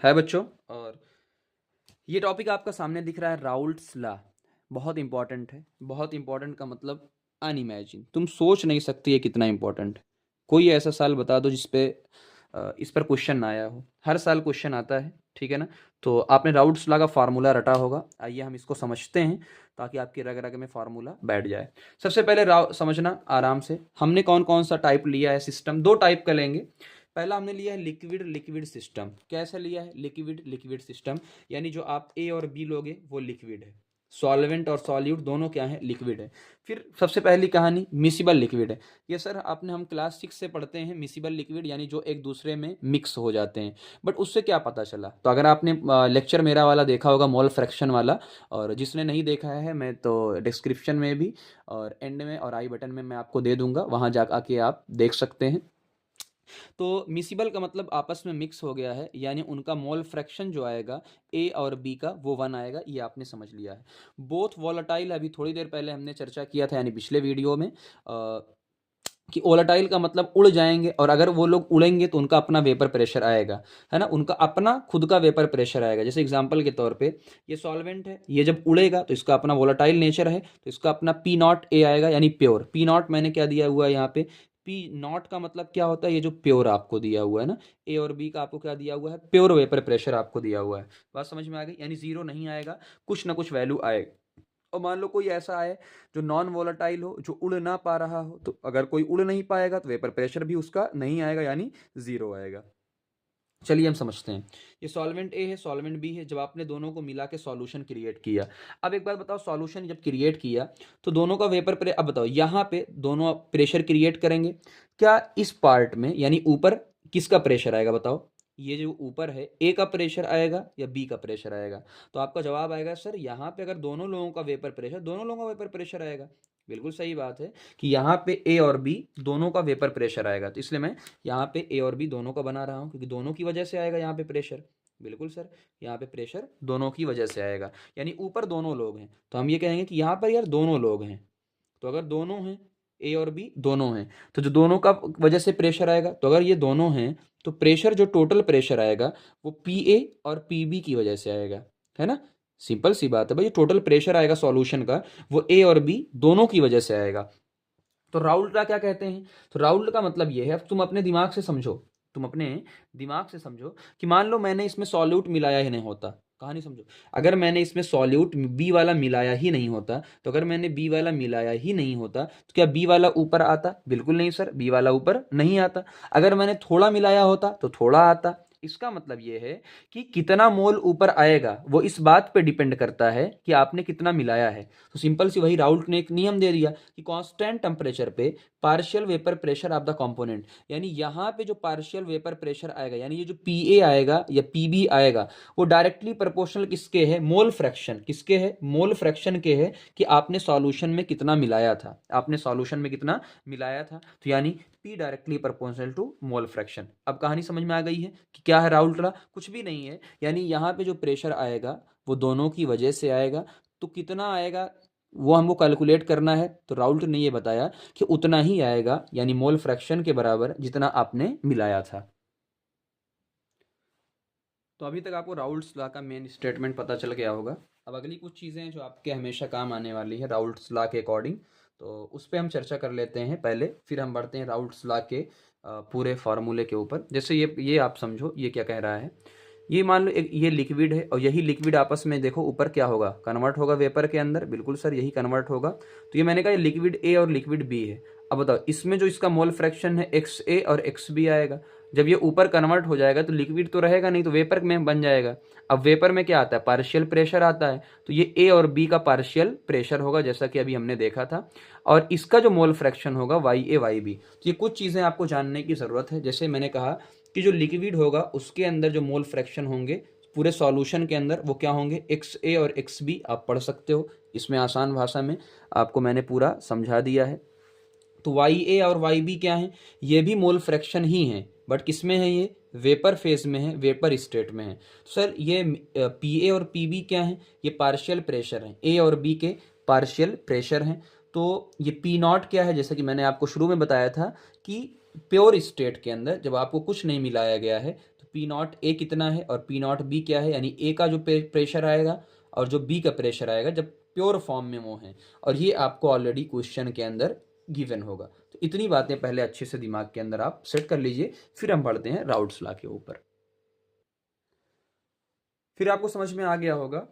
है बच्चों। और ये टॉपिक आपका सामने दिख रहा है, राउल्ट्स लॉ। बहुत इंपॉर्टेंट है। बहुत इंपॉर्टेंट का मतलब अनइमेजिन, तुम सोच नहीं सकती ये कितना इंपॉर्टेंट है। कोई ऐसा साल बता दो जिसपे इस पर क्वेश्चन ना आया हो। हर साल क्वेश्चन आता है, ठीक है ना। तो आपने राउल्ट्स लॉ का फार्मूला रटा होगा। आइए हम इसको समझते हैं ताकि आपकी रग रग में फार्मूला बैठ जाए। सबसे पहले राव समझना आराम से, हमने कौन कौन सा टाइप लिया है सिस्टम। दो टाइप का लेंगे। पहला हमने लिया है लिक्विड लिक्विड सिस्टम। कैसा लिया है? लिक्विड लिक्विड सिस्टम, यानी जो आप ए और बी लोगे वो लिक्विड है। सॉल्वेंट और सॉल्यूट दोनों क्या है? लिक्विड है। फिर सबसे पहली कहानी मिसिबल लिक्विड है। ये सर आपने हम क्लास 6 से पढ़ते हैं, मिसिबल लिक्विड यानी जो एक दूसरे में मिक्स हो जाते हैं। बट उससे क्या पता चला? तो अगर आपने लेक्चर मेरा वाला देखा होगा, मोल फ्रैक्शन वाला, और जिसने नहीं देखा है मैं तो डिस्क्रिप्शन में भी और एंड में और आई बटन में मैं आपको दे दूंगा, वहाँ जा आके आप देख सकते हैं। तो मिसिबल का मतलब आपस में मिक्स हो गया है, यानी उनका मोल फ्रैक्शन जो आएगा ए और बी का वो 1 आएगा। ये आपने समझ लिया है। बोथ वॉलेटाइल, अभी थोड़ी देर पहले हमने चर्चा किया था यानी पिछले वीडियो में कि वोलेटाइल का मतलब उड़ जाएंगे, और अगर वो लोग उड़ेंगे तो उनका अपना वेपर प्रेशर आएगा, है ना। उनका अपना खुद का वेपर प्रेशर आएगा। जैसे एग्जांपल के तौर पे ये सॉल्वेंट है, ये जब उड़ेगा तो इसका अपना वोलेटाइल नेचर है, तो इसका अपना पी नॉट ए आएगा, यानी प्योर। पी नॉट मैंने क्या दिया हुआ है यहाँ पे? पी नॉट का मतलब क्या होता है? ये जो प्योर आपको दिया हुआ है ना, ए और बी का आपको क्या दिया हुआ है? प्योर वेपर प्रेशर आपको दिया हुआ है। बात समझ में आ गई? यानी जीरो नहीं आएगा, कुछ ना कुछ वैल्यू आएगा। और मान लो कोई ऐसा है जो नॉन वोलेटाइल हो, जो उड़ ना पा रहा हो, तो अगर कोई उड़ नहीं पाएगा तो वेपर प्रेशर भी उसका नहीं आएगा, यानी जीरो आएगा। चलिए हम समझते हैं। ये सॉल्वेंट ए है, सॉल्वेंट बी है। जब आपने दोनों को मिला के सॉल्यूशन क्रिएट किया, अब एक बात बताओ, सॉल्यूशन जब क्रिएट किया तो दोनों का वेपर प्रेशर, अब बताओ यहाँ पे दोनों प्रेशर क्रिएट करेंगे, क्या इस पार्ट में यानी ऊपर किसका प्रेशर आएगा? बताओ, ये जो ऊपर है ए का प्रेशर आएगा या बी का प्रेशर आएगा? तो आपका जवाब आएगा सर यहाँ पे अगर दोनों लोगों का वेपर प्रेशर, दोनों लोगों का वेपर प्रेशर आएगा। बिल्कुल सही बात है कि यहाँ पे ए और बी दोनों का वेपर प्रेशर आएगा, तो इसलिए मैं यहाँ पे ए और बी दोनों का बना रहा हूँ, क्योंकि दोनों की वजह से आएगा यहाँ पे प्रेशर। बिल्कुल सर, यहाँ पे प्रेशर दोनों की वजह से आएगा, यानी ऊपर दोनों लोग हैं तो हम ये कहेंगे कि यहाँ पर यार दोनों लोग हैं। तो अगर दोनों हैं, ए और बी दोनों हैं, तो जो दोनों का वजह से प्रेशर आएगा, तो अगर ये दोनों हैं तो प्रेशर जो टोटल प्रेशर आएगा वो पी ए और पी बी की वजह से आएगा, है ना। सिंपल सी बात है भाई, टोटल प्रेशर आएगा सॉल्यूशन का वो ए और बी दोनों की वजह से आएगा। तो राउल्ट का क्या कहते हैं? तो राउल्ट का मतलब ये है, अब तुम अपने दिमाग से समझो, तुम अपने दिमाग से समझो कि मान लो मैंने इसमें सॉल्यूट मिलाया ही नहीं होता। कहानी समझो, अगर मैंने इसमें सॉल्यूट बी वाला मिलाया ही नहीं होता, तो अगर मैंने बी वाला मिलाया ही नहीं होता तो क्या बी वाला ऊपर आता? बिल्कुल नहीं सर, बी वाला ऊपर नहीं आता। अगर मैंने थोड़ा मिलाया होता तो थोड़ा आता। इसका मतलब यह है कि कितना मोल ऊपर आएगा वो इस बात पे डिपेंड करता है कि आपने कितना मिलाया है। तो सिंपल सी वही राउल्ट ने एक नियम दे दिया कि कांस्टेंट टेम्परेचर पे partial vapour pressure of the component, यानी यहाँ पे जो पार्शियल वेपर प्रेशर आएगा, यानी ये जो पी ए आएगा या पी बी आएगा, वो डायरेक्टली प्रोपोर्शनल किसके है? Mole fraction. किसके है? मोल फ्रैक्शन के है कि आपने सॉल्यूशन में कितना मिलाया था, आपने सॉल्यूशन में कितना मिलाया था। तो यानी P directly proportional to mole fraction. अब कहानी समझ में आ गई है कि क्या है राउल्ट लॉ? कुछ भी नहीं है, यानी यहाँ पे जो प्रेशर आएगा वो दोनों की वजह से आएगा। तो कितना आएगा वो हमको कैलकुलेट करना है, तो राउल्ट ने ये बताया कि उतना ही आएगा, यानी मोल फ्रैक्शन के बराबर जितना आपने मिलाया था। तो अभी तक आपको राउल्ट्स लॉ का मेन स्टेटमेंट पता चल गया होगा। अब अगली कुछ चीज़ें हैं जो आपके हमेशा काम आने वाली है राउल्ट्स लॉ के अकॉर्डिंग, तो उस पर हम चर्चा कर लेते हैं पहले, फिर हम बढ़ते हैं राउल्ट्स लॉ के पूरे फार्मूले के ऊपर। जैसे ये आप समझो ये क्या कह रहा है। ये मान लो ये लिक्विड है, और यही लिक्विड आपस में देखो ऊपर क्या होगा? कन्वर्ट होगा वेपर के अंदर। बिल्कुल सर, यही कन्वर्ट होगा। तो ये मैंने कहा ये लिक्विड ए और लिक्विड बी है। अब बताओ इसमें जो इसका मोल फ्रैक्शन है एक्स ए और एक्स बी आएगा। जब ये ऊपर कन्वर्ट हो जाएगा तो लिक्विड तो रहेगा नहीं, तो वेपर में बन जाएगा। अब वेपर में क्या आता है? पार्शियल प्रेशर आता है, तो ये ए और बी का पार्शियल प्रेशर होगा, जैसा कि अभी हमने देखा था। और इसका जो मोल फ्रैक्शन होगा वाई ए वाई बी। तो ये कुछ चीज़ें आपको जानने की ज़रूरत है। जैसे मैंने कहा कि जो लिक्विड होगा उसके अंदर जो मोल फ्रैक्शन होंगे पूरे सॉल्यूशन के अंदर वो क्या होंगे? एक्स ए और एक्स बी आप पढ़ सकते हो, इसमें आसान भाषा में आपको मैंने पूरा समझा दिया है। तो वाई ए और वाई बी क्या है? ये भी मोल फ्रैक्शन ही है, बट किस में है? ये वेपर फेज में है, वेपर स्टेट में है। सर ये पी ए और पी बी क्या है? ये पार्शियल प्रेशर है, ए और बी के पार्शियल प्रेशर हैं। तो ये पी नॉट क्या है? जैसा कि मैंने आपको शुरू में बताया था कि प्योर स्टेट के अंदर जब आपको कुछ नहीं मिलाया गया है तो पी नॉट ए कितना है और पी नॉट बी क्या है, यानी ए का जो प्रेशर आएगा और जो बी का प्रेशर आएगा जब प्योर फॉर्म में वो हैं, और ये आपको ऑलरेडी क्वेश्चन के अंदर गिवन होगा। तो इतनी बातें पहले अच्छे से दिमाग के अंदर आप सेट कर लीजिए, फिर हम बढ़ते हैं राउल्ट्स लॉ के ऊपर। फिर आपको समझ में आ गया होगा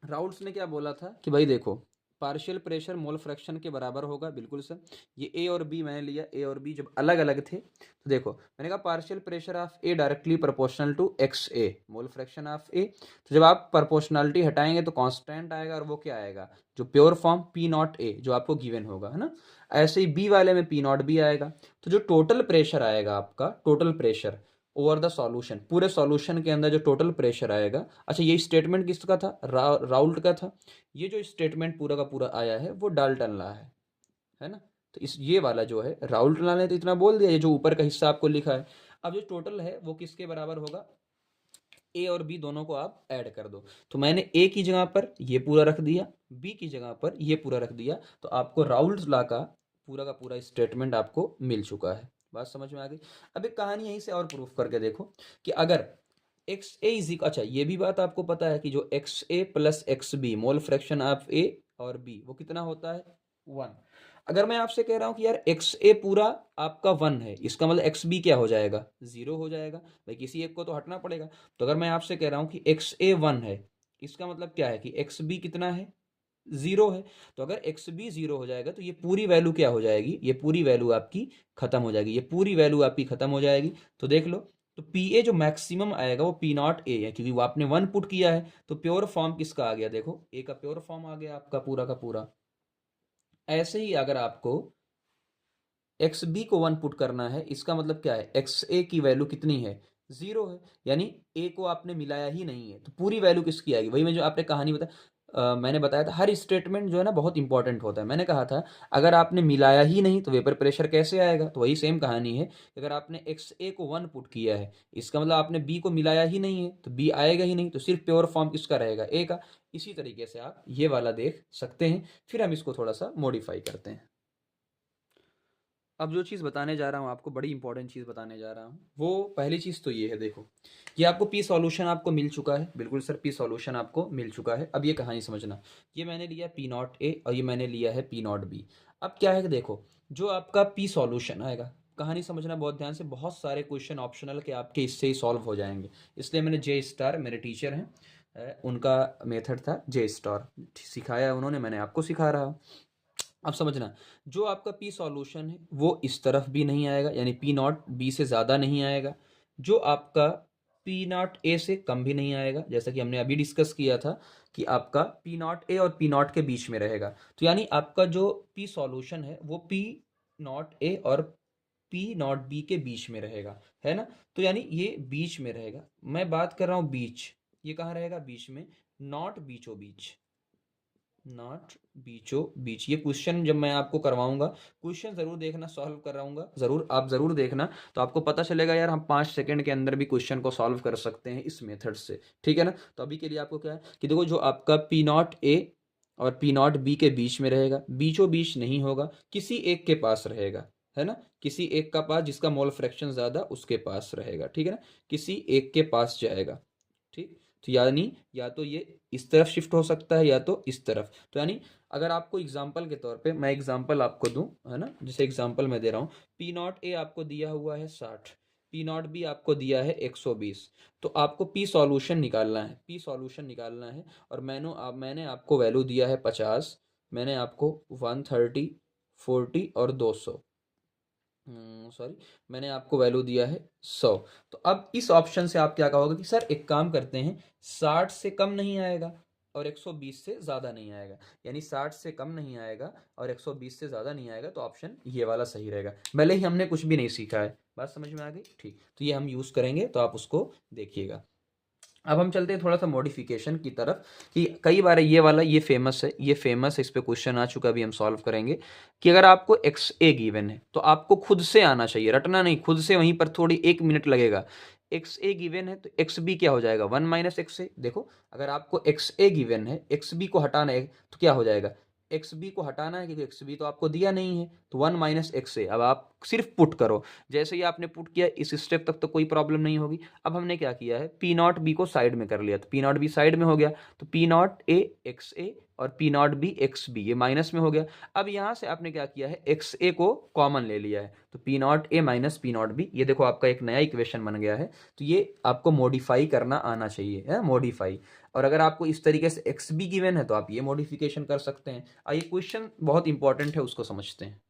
राउल्ट्स ने क्या बोला था कि भाई देखो, पार्शियल प्रेशर मोल फ्रैक्शन के बराबर होगा, बिल्कुल सर। ये ए और बी मैंने लिया, ए और बी जब अलग अलग थे तो देखो मैंने कहा partial pressure of A directly proportional to X A mole fraction of A. तो जब आप प्रोपोर्शनलिटी हटाएंगे तो कांस्टेंट आएगा, और वो क्या आएगा, जो pure form P not a जो आपको गिवन होगा, है ना। ऐसे ही बी वाले में पी नॉट बी आएगा। तो जो टोटल प्रेशर आएगा आपका, total pressure over the solution, पूरे सॉल्यूशन के अंदर जो टोटल प्रेशर आएगा। अच्छा, ये स्टेटमेंट किसका था, राउल्ट का था। ये जो स्टेटमेंट पूरा का पूरा आया है वो डाल्टन लॉ है ना। तो इस ये वाला जो है राउल्ट लॉ ने तो इतना बोल दिया, ये जो ऊपर का हिस्सा आपको लिखा है। अब जो टोटल है वो किसके बराबर होगा, ए और बी दोनों को आप ऐड कर दो। तो मैंने ए की जगह पर ये पूरा रख दिया, बी की जगह पर ये पूरा रख दिया, तो आपको राउल्ट लॉ का पूरा स्टेटमेंट आपको मिल चुका है। बात समझ में आ गई। अब एक कहानी यहीं से और प्रूफ करके देखो कि अगर एक्स ए इज, अच्छा ये भी बात आपको पता है कि जो X A plus X B mole fraction of A और बी वो कितना होता है, 1। अगर मैं आपसे कह रहा हूं कि यार एक्स ए पूरा आपका 1 है, इसका मतलब एक्स बी क्या हो जाएगा, 0 हो जाएगा। भाई किसी एक को तो हटना पड़ेगा। तो अगर मैं आपसे कह रहा हूं कि एक्स ए 1 है, इसका मतलब क्या है कि एक्स बी कितना है, 0 है। तो अगर एक्स बी 0 हो जाएगा तो ये पूरी वैल्यू क्या हो जाएगी, ये पूरी वैल्यू आपकी खत्म हो जाएगी, ये पूरी वैल्यू आपकी खत्म हो जाएगी। तो देख लो, तो पी ए जो मैक्सिमम आएगा वो पी नॉट ए है, क्योंकि वो आपने 1 पुट किया है। तो प्योर फॉर्म किसका आ गया, देखो ए का प्योर फॉर्म आ गया आपका पूरा का पूरा। ऐसे ही अगर आपको एक्स बी को 1 पुट करना है, इसका मतलब क्या है, एक्स ए की वैल्यू कितनी है, 0 है, यानी ए को आपने मिलाया ही नहीं है। तो पूरी वैल्यू किसकी आएगी, वही मैं जो आपने कहानी मैंने बताया था, हर स्टेटमेंट जो है ना बहुत इंपॉर्टेंट होता है। मैंने कहा था अगर आपने मिलाया ही नहीं तो वेपर प्रेशर कैसे आएगा, तो वही सेम कहानी है। अगर आपने एक्स ए को 1 पुट किया है, इसका मतलब आपने बी को मिलाया ही नहीं है, तो बी आएगा ही नहीं, तो सिर्फ प्योर फॉर्म किसका रहेगा, ए का। इसी तरीके से आप ये वाला देख सकते हैं। फिर हम इसको थोड़ा सा मॉडिफाई करते हैं। अब जो चीज़ बताने जा रहा हूँ आपको, बड़ी इंपॉर्टेंट चीज़ बताने जा रहा हूँ, वो पहली चीज़ तो ये है, देखो ये आपको पी सॉल्यूशन आपको मिल चुका है, बिल्कुल सर पी सॉल्यूशन आपको मिल चुका है। अब ये कहानी समझना, ये मैंने लिया पी नॉट ए और ये मैंने लिया है पी नॉट बी। अब क्या है कि देखो जो आपका पी सॉल्यूशन आएगा, कहानी समझना बहुत ध्यान से, बहुत सारे क्वेश्चन ऑप्शनल के आपके इससे ही सॉल्व हो जाएंगे। इसलिए मैंने जे स्टार, मेरे टीचर हैं उनका मेथड था जे स्टार, सिखाया उन्होंने, मैंने आपको सिखा रहा हूँ। अब समझना, जो आपका पी सॉल्यूशन है वो इस तरफ भी नहीं आएगा, यानी पी नॉट बी से ज़्यादा नहीं आएगा। जो आपका पी नॉट ए से कम भी नहीं आएगा, जैसा कि हमने अभी डिस्कस किया था कि आपका पी नॉट ए और पी नॉट के बीच में रहेगा। तो यानी आपका जो पी सॉल्यूशन है वो पी नॉट ए और पी नॉट बी के बीच में रहेगा, है ना। तो यानी ये बीच में रहेगा, मैं बात कर रहा हूँ बीच, ये कहाँ रहेगा, बीच में, नॉट बीचों बीच, नॉट बीचों बीच। ये क्वेश्चन जब मैं आपको करवाऊंगा, क्वेश्चन जरूर देखना, सॉल्व कराऊंगा जरूर, आप जरूर देखना, तो आपको पता चलेगा यार हम 5 सेकंड के अंदर भी क्वेश्चन को सॉल्व कर सकते हैं इस मेथड से, ठीक है ना। तो अभी के लिए आपको क्या है कि देखो जो आपका पी नॉट ए और पी नॉट बी के बीच में रहेगा, बीचों बीच नहीं होगा, किसी एक के पास रहेगा, है ना, किसी एक का पास, जिसका मोल फ्रैक्शन ज्यादा उसके पास रहेगा, ठीक है ना, किसी एक के पास जाएगा, ठीक। तो यानी या तो ये इस तरफ शिफ्ट हो सकता है या तो इस तरफ। तो यानी अगर आपको एग्जाम्पल के तौर पे मैं एग्जाम्पल आपको दूं, है ना, जैसे एग्जाम्पल मैं दे रहा हूँ, पी नॉट ए आपको दिया हुआ है 60, पी नॉट बी आपको दिया है 120। तो आपको पी सॉल्यूशन निकालना है, पी सॉल्यूशन निकालना है, और मैंने आपको वैल्यू दिया है 50, मैंने आपको 130, 40 और 200, सॉरी, मैंने आपको वैल्यू दिया है 100। तो अब इस ऑप्शन से आप क्या कहोगे कि सर एक काम करते हैं, 60 से कम नहीं आएगा और 120 से ज़्यादा नहीं आएगा, यानी 60 से कम नहीं आएगा और 120 से ज़्यादा नहीं आएगा, तो ऑप्शन ये वाला सही रहेगा। भले ही हमने कुछ भी नहीं सीखा है, बात समझ में आ गई, ठीक। तो ये हम यूज़ करेंगे, तो आप उसको देखिएगा। अब हम चलते हैं थोड़ा सा मॉडिफिकेशन की तरफ, कि कई बार ये वाला ये फेमस है, ये फेमस है, इस पे क्वेश्चन आ चुका, अभी हम सॉल्व करेंगे कि अगर आपको एक्स ए गिवन है तो आपको खुद से आना चाहिए, रटना नहीं, खुद से वहीं पर थोड़ी 1 मिनट लगेगा। एक्स ए गिवन है तो एक्स बी क्या हो जाएगा, 1 माइनस एक्स ए। देखो अगर आपको एक्स ए गिवन है, एक्स बी को हटाना है तो क्या हो जाएगा, एक्स बी को हटाना है क्योंकि एक्स बी तो आपको दिया नहीं है, तो 1 माइनस एक्स ए। अब आप सिर्फ पुट करो, जैसे ही आपने पुट किया इस स्टेप तक तो कोई प्रॉब्लम नहीं होगी। अब हमने क्या किया है, पी नॉट बी को साइड में कर लिया, तो पी नॉट बी साइड में हो गया, तो P not A X A और P not B X B ये माइनस में हो गया। अब यहाँ से आपने क्या किया है, एक्स ए को कॉमन ले लिया है, तो P not A minus P not be, ये देखो आपका एक नया इक्वेशन बन गया है। तो ये आपको मॉडिफाई करना आना चाहिए, है मॉडिफाई। और अगर आपको इस तरीके से एक्स बी गिवन है तो आप ये मॉडिफिकेशन कर सकते हैं। आइए क्वेश्चन बहुत इंपॉर्टेंट है, उसको समझते हैं।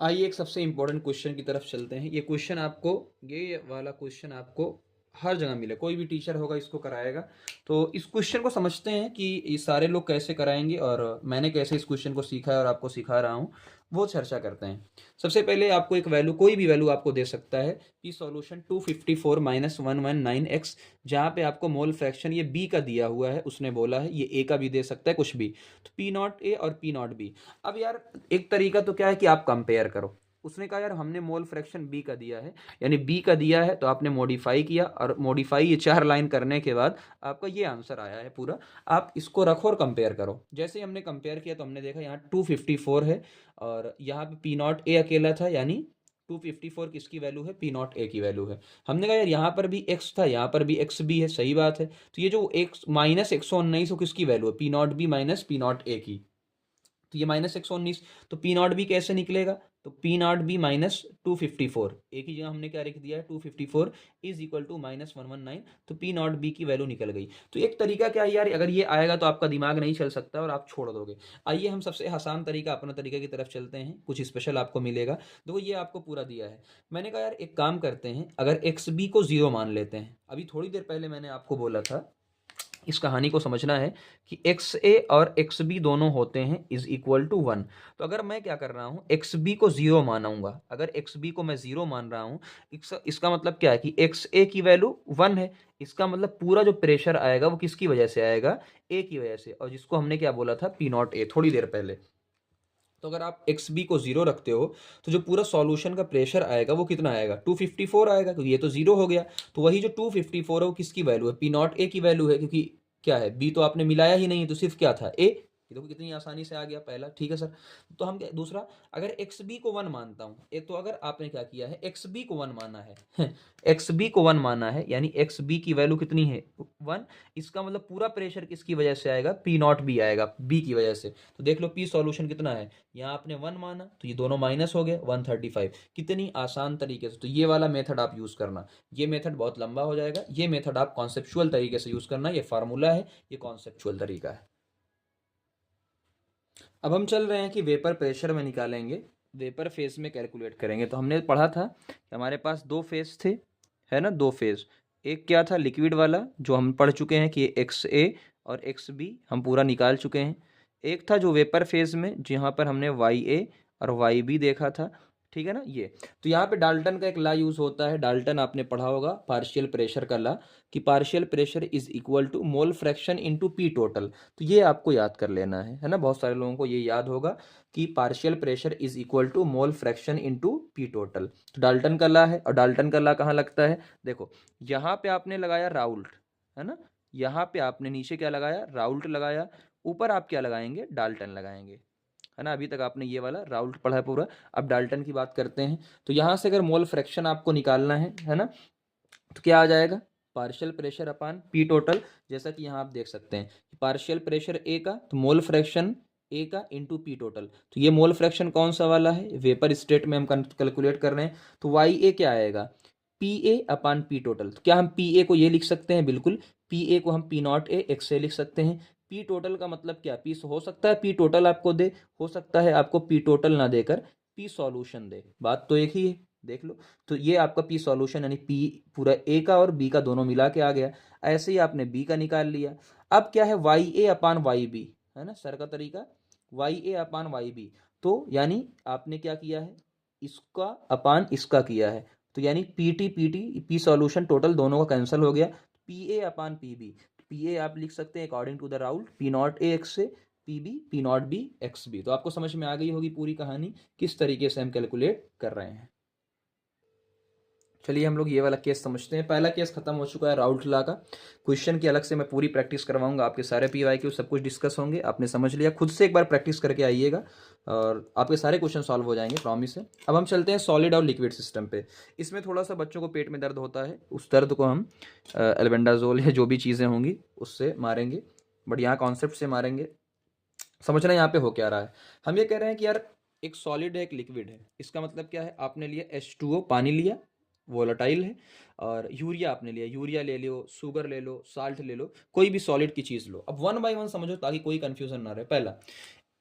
आइए एक सबसे इंपॉर्टेंट क्वेश्चन की तरफ चलते हैं। ये क्वेश्चन आपको, ये वाला क्वेश्चन आपको हर जगह मिले, कोई भी टीचर होगा इसको कराएगा। तो इस क्वेश्चन को समझते हैं कि ये सारे लोग कैसे कराएंगे और मैंने कैसे इस क्वेश्चन को सीखा है और आपको सिखा रहा हूँ, वो चर्चा करते हैं। सबसे पहले आपको एक वैल्यू, कोई भी वैल्यू आपको दे सकता है कि सॉल्यूशन 254 माइनस 119x, जहाँ पे आपको मोल फ्रैक्शन ये b का दिया हुआ है, उसने बोला है ये a का भी दे सकता है कुछ भी, तो पी नॉट ए और पी नॉट बी। अब यार एक तरीका तो क्या है कि आप कंपेयर करो। उसने कहा यार हमने मोल फ्रैक्शन बी का दिया है, यानी बी का दिया है, तो आपने मॉडिफाई किया और मॉडिफाई ये 4 लाइन करने के बाद आपका ये आंसर आया है पूरा। आप इसको रखो और कंपेयर करो। जैसे ही हमने कंपेयर किया तो हमने देखा यहाँ 254 है और यहाँ पे पी नॉट ए अकेला था, यानी 254 किसकी वैल्यू है, पी नॉट ए की वैल्यू है। हमने कहा यार यहाँ पर भी एक्स था, यहाँ पर भी एक्स बी है, सही बात है। तो ये जो एक्स माइनस 119 हो किसकी वैल्यू है, P not be minus P not a की। तो ये माइनस 119, तो पी नॉट बी कैसे निकलेगा, तो पी नॉट बी माइनस 254, एक ही जगह हमने क्या लिख दिया है 254 इज इक्वल टू माइनस 119, तो पी नॉट बी की वैल्यू निकल गई। तो एक तरीका क्या है यार, अगर ये आएगा तो आपका दिमाग नहीं चल सकता और आप छोड़ दोगे। आइए हम सबसे आसान तरीका, अपना तरीका की तरफ चलते हैं, कुछ स्पेशल आपको मिलेगा। देखो ये आपको पूरा दिया है, मैंने कहा यार एक काम करते हैं, अगर एक्स बी को 0 मान लेते हैं। अभी थोड़ी देर पहले मैंने आपको बोला था, इस कहानी को समझना है कि एक्स ए और एक्स बी दोनों होते हैं इज इक्वल टू 1। तो अगर मैं क्या कर रहा हूं, एक्स बी को 0 मानूंगा, अगर एक्स बी को मैं 0 मान रहा हूं, इसका मतलब क्या है कि एक्स ए की वैल्यू 1 है। इसका मतलब पूरा जो प्रेशर आएगा वो किसकी वजह से आएगा, ए की वजह से, और जिसको हमने क्या बोला था, पी नॉट ए, थोड़ी देर पहले। तो अगर आप एक्स बी को 0 रखते हो तो जो पूरा सॉल्यूशन का प्रेशर आएगा वो कितना आएगा, 254 आएगा, क्योंकि ये तो 0 हो गया। तो वही जो 254 है वो किसकी वैल्यू है, पी नॉट ए की वैल्यू है, क्योंकि क्या है, बी तो आपने मिलाया ही नहीं, तो सिर्फ क्या था, ए। देखो कितनी आसानी से आ गया पहला, ठीक है सर। तो हम दूसरा, अगर एक्स बी को 1 मानता हूं, एक तो अगर आपने क्या किया है, एक्स बी को 1 माना है एक्स बी को 1 माना है, यानी एक्स बी की वैल्यू कितनी है, 1। इसका मतलब पूरा प्रेशर किसकी वजह से आएगा, पी नॉट बी आएगा, बी की वजह से। तो देख लो पी सॉल्यूशन कितना है, यहाँ आपने 1 माना तो ये दोनों माइनस हो गए, 135। कितनी आसान तरीके से। तो ये वाला मेथड आप यूज करना, ये मेथड बहुत लंबा हो जाएगा, ये मेथड आप कॉन्सेप्चुअल तरीके से यूज करना, ये फार्मूला है, ये कॉन्सेप्चुअल तरीका है। अब हम चल रहे हैं कि वेपर प्रेशर में निकालेंगे, वेपर फेज में कैलकुलेट करेंगे। तो हमने पढ़ा था कि हमारे पास 2 फेज थे, है ना, 2 फेज। एक क्या था, लिक्विड वाला, जो हम पढ़ चुके हैं कि एक्स ए और एक्स बी हम पूरा निकाल चुके हैं। एक था जो वेपर फेज में, जहाँ पर हमने वाई ए और वाई बी देखा था, ठीक है ना ये। तो यहाँ पे डाल्टन का एक लॉ यूज होता है, डाल्टन आपने पढ़ा होगा, पार्शियल प्रेशर का लॉ, कि partial pressure is equal to mole fraction into P total. तो ये आपको याद कर लेना है ना, बहुत सारे लोगों को ये याद होगा कि partial pressure is equal to mole fraction into P total. तो डाल्टन का लॉ है, और डाल्टन का लॉ कहाँ लगता है, देखो यहाँ पे आपने लगाया राउल्ट, है ना, यहाँ पे आपने नीचे क्या लगाया, राउल्ट लगाया, ऊपर आप क्या लगाएंगे, डाल्टन लगाएंगे, है ना। अभी तक आपने ये वाला राउल्ट पढ़ा है पूरा। अब डाल्टन की बात करते हैं। तो यहाँ से अगर मोल फ्रैक्शन आपको निकालना है ना, तो क्या आ जाएगा, पार्शियल प्रेशर अपान पी टोटल। जैसा कि यहाँ आप देख सकते हैं, पार्शियल प्रेशर ए का, तो मोल फ्रैक्शन ए का इंटू पी टोटल। तो ये मोल फ्रैक्शन कौन सा वाला है, वेपर स्टेट में हम कैलकुलेट कर रहे हैं। तो वाई ए क्या आएगा, P A upon P total. तो क्या हम पी ए को ये लिख सकते हैं, बिल्कुल, पी ए को हम पी नॉट ए एक्स ए लिख सकते हैं। पी टोटल का मतलब क्या, पी हो सकता है पी टोटल आपको दे, हो सकता है आपको पी टोटल ना देकर पी सॉल्यूशन दे, बात तो एक ही है, देख लो। तो ये आपका पी सॉल्यूशन, यानी पी पूरा ए का और बी का दोनों मिला के आ गया। ऐसे ही आपने बी का निकाल लिया। अब क्या है, वाई ए अपान वाई बी, है ना सर का तरीका, वाई ए अपान वाई बी। तो यानी आपने क्या किया है, इसका अपान इसका किया है, तो यानी P T P T P solution total दोनों का कैंसिल हो गया, P A upon P B. P A आप लिख सकते हैं according to the Raoult, P not A X से, P B P not B X B. तो आपको समझ में आ गई होगी पूरी कहानी, किस तरीके से हम कैलकुलेट कर रहे हैं। चलिए हम लोग ये वाला केस समझते हैं। पहला केस खत्म हो चुका है राउल्ट लॉ का। क्वेश्चन की अलग से मैं पूरी प्रैक्टिस करवाऊंगा, आपके सारे PYQ सब कुछ डिस्कस होंगे। आपने समझ लिया, खुद से एक बार प्रैक्टिस करके आइएगा और आपके सारे क्वेश्चन सॉल्व हो जाएंगे, प्रॉमिस है। अब हम चलते हैं सॉलिड और लिक्विड सिस्टम पे। इसमें थोड़ा सा बच्चों को पेट में दर्द होता है, उस दर्द को हम एल्बेंडाजोल या जो भी चीज़ें होंगी उससे मारेंगे, बट यहाँ कॉन्सेप्ट से मारेंगे। समझना यहाँ पे हो क्या रहा है। हम ये कह रहे हैं कि यार एक सॉलिड है एक लिक्विड है, इसका मतलब क्या है, आपने लिया H2O पानी लिया, वोलाटाइल है, और यूरिया आपने लिया, यूरिया ले लो, शुगर ले लो, साल्ट ले लो, कोई भी सॉलिड की चीज़ लो। अब वन बाय वन समझो ताकि कोई कंफ्यूजन ना रहे। पहला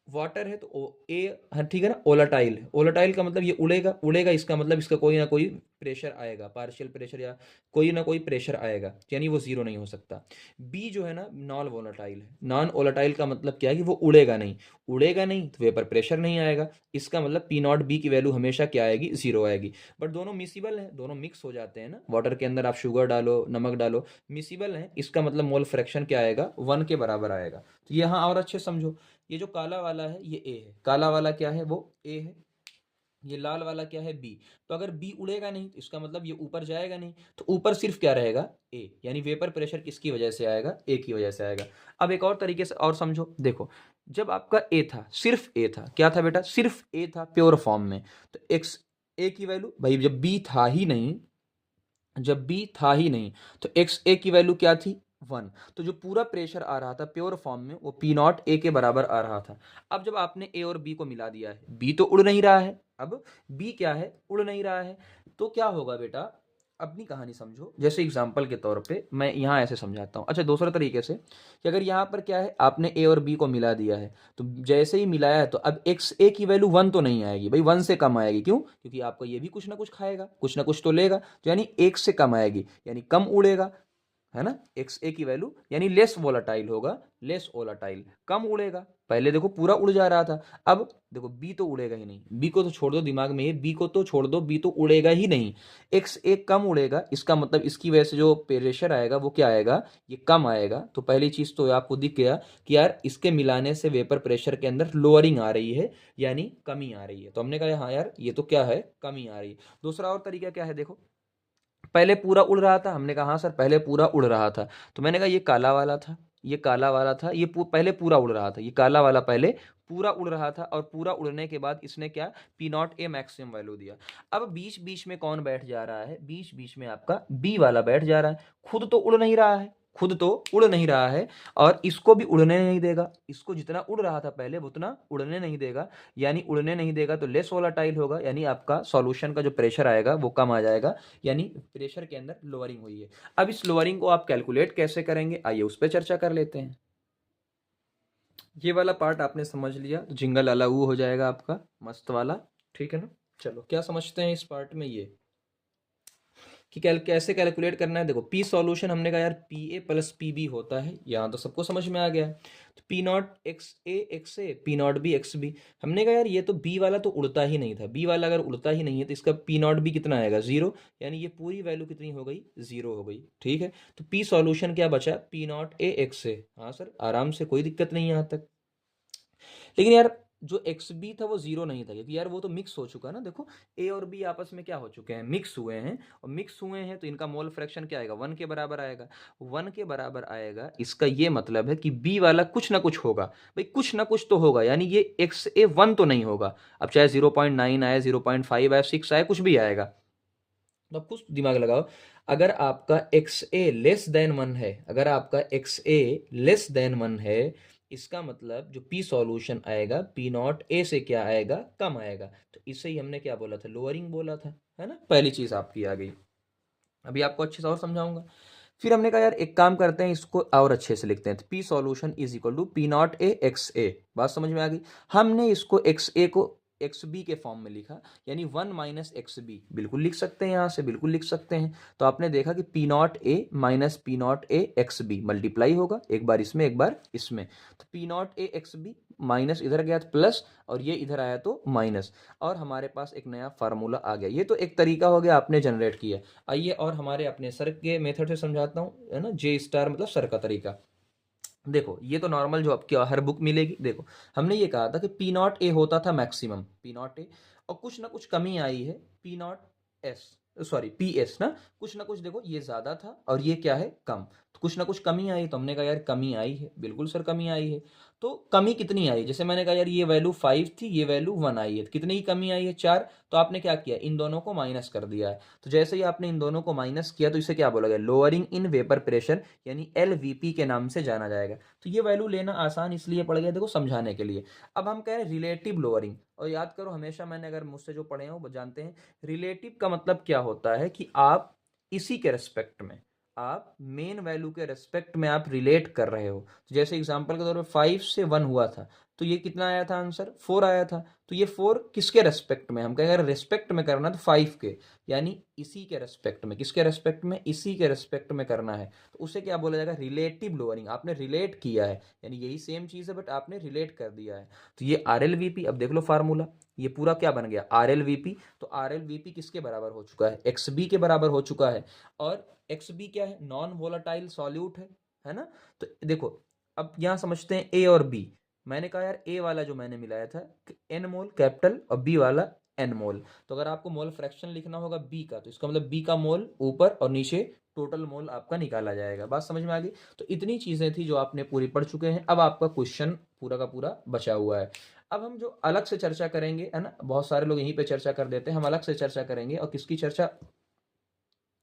वाटर है तो ए है, ठीक है ना। ओलाटाइल है, ओलाटाइल का मतलब ये उड़ेगा, उड़ेगा इसका मतलब इसका कोई ना कोई प्रेशर आएगा, पार्शियल प्रेशर या कोई ना कोई प्रेशर आएगा, यानी वो जीरो नहीं हो सकता। बी जो है ना नॉन वोलाटाइल है, नॉन वोलाटाइल का मतलब क्या है कि वो उड़ेगा नहीं, उड़ेगा नहीं तो वेपर प्रेशर नहीं आएगा, इसका मतलब पी नॉट बी की वैल्यू हमेशा क्या आएगी, जीरो आएगी। बट दोनों मिसिबल हैं, दोनों मिक्स हो जाते हैं ना, वाटर के अंदर आप शुगर डालो नमक डालो, मिसिबल है, इसका मतलब मोल फ्रैक्शन क्या आएगा, 1 के बराबर आएगा। तो यहाँ और अच्छे समझो, ये जो काला वाला है ये ए है, काला वाला क्या है वो ए है, ये लाल वाला क्या है बी। तो अगर बी उड़ेगा नहीं तो इसका मतलब ये ऊपर जाएगा नहीं, तो ऊपर सिर्फ क्या रहेगा ए, यानी वेपर प्रेशर किसकी वजह से आएगा, ए की वजह से आएगा। अब एक और तरीके से और समझो, देखो जब आपका ए था, सिर्फ ए था, क्या था बेटा, सिर्फ ए था प्योर फॉर्म में, तो एक्स ए की वैल्यू भाई जब बी था ही नहीं, जब बी था ही नहीं तो एक्स ए की वैल्यू क्या थी, 1। तो जो पूरा प्रेशर आ रहा था प्योर फॉर्म में वो पी नॉट ए के बराबर आ रहा था। अब जब आपने ए और बी को मिला दिया है, बी तो उड़ नहीं रहा है, अब बी क्या है, उड़ नहीं रहा है, तो क्या होगा बेटा, अपनी कहानी समझो। जैसे एग्जाम्पल के तौर पे मैं यहाँ ऐसे समझाता हूँ। अच्छा दूसरे तरीके से कि अगर यहाँ पर क्या है, आपने ए और बी को मिला दिया है, तो जैसे ही मिलाया है तो अब एक्स ए की वैल्यू 1 तो नहीं आएगी भाई, 1 से कम आएगी, क्यों, क्योंकि आपका ये भी कुछ ना कुछ खाएगा, कुछ ना कुछ तो लेगा, तो यानी 1 से कम आएगी, यानी कम उड़ेगा, है ना। एक्स ए की वैल्यू यानी लेस वोलाटाइल होगा, लेस वोलाटाइल, कम उड़ेगा। पहले देखो पूरा उड़ जा रहा था, अब देखो बी तो उड़ेगा ही नहीं, बी को तो छोड़ दो, दिमाग में ये बी को तो छोड़ दो, बी तो उड़ेगा ही नहीं, एक्स ए कम उड़ेगा, इसका मतलब इसकी वजह से जो प्रेशर आएगा वो क्या आएगा, ये कम आएगा। तो पहली चीज तो आपको दिख गया कि यार इसके मिलाने से वेपर प्रेशर के अंदर लोअरिंग आ रही है, यानी कमी आ रही है। तो हमने कहा हाँ यार ये तो क्या है, कमी आ रही है। दूसरा और तरीका क्या है, देखो पहले पूरा उड़ रहा था, हमने कहा हाँ सर पहले पूरा उड़ रहा था, तो मैंने कहा ये काला वाला था, ये काला वाला था, ये पहले पूरा उड़ रहा था, ये काला वाला पहले पूरा उड़ रहा था, और पूरा उड़ने के बाद इसने क्या P not a maximum value दिया। अब बीच बीच में कौन बैठ जा रहा है, बीच बीच में आपका बी वाला बैठ जा रहा है, खुद तो उड़ नहीं रहा है, खुद तो उड़ नहीं रहा है, और इसको भी उड़ने नहीं देगा, इसको जितना उड़ रहा था पहले उतना उड़ने नहीं देगा, यानी उड़ने नहीं देगा तो लेस वोलाटाइल होगा, यानी आपका सॉल्यूशन का जो प्रेशर आएगा वो कम आ जाएगा, यानी प्रेशर के अंदर लोअरिंग हुई है। अब इस लोअरिंग को आप कैलकुलेट कैसे करेंगे, आइए उस पर चर्चा कर लेते हैं। ये वाला पार्ट आपने समझ लिया तो जिंगल अलाउ हो जाएगा आपका मस्त वाला, ठीक है ना। चलो क्या समझते हैं इस पार्ट में, ये कि कैसे कैलकुलेट करना है। देखो पी सॉल्यूशन हमने कहा यार P A plus P B होता है, यहाँ तो सबको समझ में आ गया है। तो P naught X A P not B X B, हमने कहा यार ये तो बी वाला तो उड़ता ही नहीं था, बी वाला अगर उड़ता ही नहीं है तो इसका पी नॉट बी कितना आएगा, जीरो, यानी ये पूरी वैल्यू कितनी हो गई, जीरो हो गई, ठीक है। तो पी सॉल्यूशन क्या बचा, पी नॉट ए एक्स ए, हाँ सर आराम से कोई दिक्कत नहीं है यहाँ तक। लेकिन यार जो एक्स बी था वो जीरो नहीं था, क्योंकि यार वो तो मिक्स हो चुका है ना। देखो ए और बी आपस में क्या हो चुके हैं, मिक्स हुए हैं, और मिक्स हुए हैं तो इनका मोल फ्रैक्शन क्या आएगा, 1 के बराबर आएगा, 1 के बराबर आएगा। इसका ये मतलब है कि बी वाला कुछ ना कुछ होगा भाई, कुछ ना कुछ तो होगा, यानी ये एक्स ए 1 तो नहीं होगा। अब चाहे 0.9 आए, 0.5 आए, 6 आए, कुछ भी आएगा, तो आप कुछ दिमाग लगाओ। अगर आपका एक्स ए लेस देन 1 है, अगर आपका एक्स ए लेस देन 1 है, इसका मतलब जो पी सॉल्यूशन आएगा पी नॉट ए से क्या आएगा, कम आएगा। तो इसे ही हमने क्या बोला था, लोअरिंग बोला था, है ना। पहली चीज आपकी आ गई, अभी आपको अच्छे से और समझाऊंगा। फिर हमने कहा यार एक काम करते हैं, इसको और अच्छे से लिखते हैं, तो P solution is equal to P not A X A, बात समझ में आ गई। हमने इसको एक्स ए को एक्स बी के फॉर्म में लिखा, यानी 1 माइनस एक्स बी, बिल्कुल लिख सकते हैं, यहाँ से बिल्कुल लिख सकते हैं। तो आपने देखा कि P not A minus P not A X B multiply होगा, एक बार इसमें एक बार इसमें, तो P not A X B minus इधर गया तो प्लस, और ये इधर आया तो माइनस, और हमारे पास एक नया फार्मूला आ गया। ये तो एक तरीका हो गया आपने जनरेट किया। आइए और हमारे अपने सर के मेथड से समझाता हूँ, है ना, जे स्टार मतलब सर का तरीका। देखो ये तो नॉर्मल जो आपकी हर बुक मिलेगी। देखो हमने ये कहा था कि पी नॉट ए होता था मैक्सिमम, पी नॉट ए, और कुछ ना कुछ कमी आई है P not S, sorry PS ना कुछ देखो ये ज़्यादा था और ये क्या है कम, तो कुछ ना कुछ कमी आई, तो हमने कहा यार कमी आई है, बिल्कुल सर कमी आई है। तो कमी कितनी आई, जैसे मैंने कहा यार ये वैल्यू 5 थी, ये वैल्यू 1 आई है, तो कितनी की कमी आई है 4, तो आपने क्या किया इन दोनों को माइनस कर दिया है। तो जैसे ही आपने इन दोनों को माइनस किया तो इसे क्या बोला गया, लोअरिंग इन वेपर प्रेशर, यानी LVP के नाम से जाना जाएगा। तो ये वैल्यू लेना आसान इसलिए पड़ गया देखो समझाने के लिए। अब हम कह रहे हैं रिलेटिव लोअरिंग, और याद करो हमेशा मैंने अगर मुझसे जो पढ़े हैं वो जानते हैं, रिलेटिव का मतलब क्या होता है कि आप इसी के रेस्पेक्ट में, आप मेन वैल्यू के रेस्पेक्ट में आप रिलेट कर रहे हो। तो जैसे एग्जांपल के तौर पे 5 से 1 हुआ था, तो ये कितना आया था आंसर, 4 आया था। तो ये 4 किसके रेस्पेक्ट में, हम कहेंगे रेस्पेक्ट में करना तो 5 के, यानी इसी के रेस्पेक्ट में, किसके रेस्पेक्ट में, इसी के रेस्पेक्ट में करना है, तो उसे क्या बोला जाएगा, रिलेटिव लोअरिंग। आपने रिलेट किया है, यानी यही सेम चीज है बट आपने रिलेट कर दिया है। तो ये RLVP, अब देख लो फार्मूला, ये पूरा क्या बन गया RLVP। तो RLVP किसके बराबर हो चुका है, XB के बराबर हो चुका है। और XB क्या है, नॉन वोलाटाइल सॉल्यूट है ना। तो देखो अब यहां समझते हैं A और B। मैंने कहा यार A वाला जो मैंने मिलाया था N मोल कैपिटल और B वाला N मोल, तो अगर आपको मोल फ्रैक्शन लिखना होगा B का, तो इसका मतलब B का मोल ऊपर और नीचे टोटल मोल आपका निकाला जाएगा। बात समझ में आ गई। तो इतनी चीजें थी जो आपने पूरी पढ़ चुके हैं। अब आपका क्वेश्चन पूरा का पूरा बचा हुआ है। अब हम जो अलग से चर्चा करेंगे है ना, बहुत सारे लोग यहीं पे चर्चा कर देते हैं, हम अलग से चर्चा करेंगे, और किसकी चर्चा,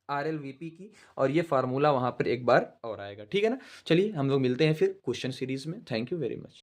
RLVP की, और ये फार्मूला वहां पर एक बार और आएगा, ठीक है ना। चलिए हम लोग मिलते हैं फिर क्वेश्चन सीरीज में। Thank you very much.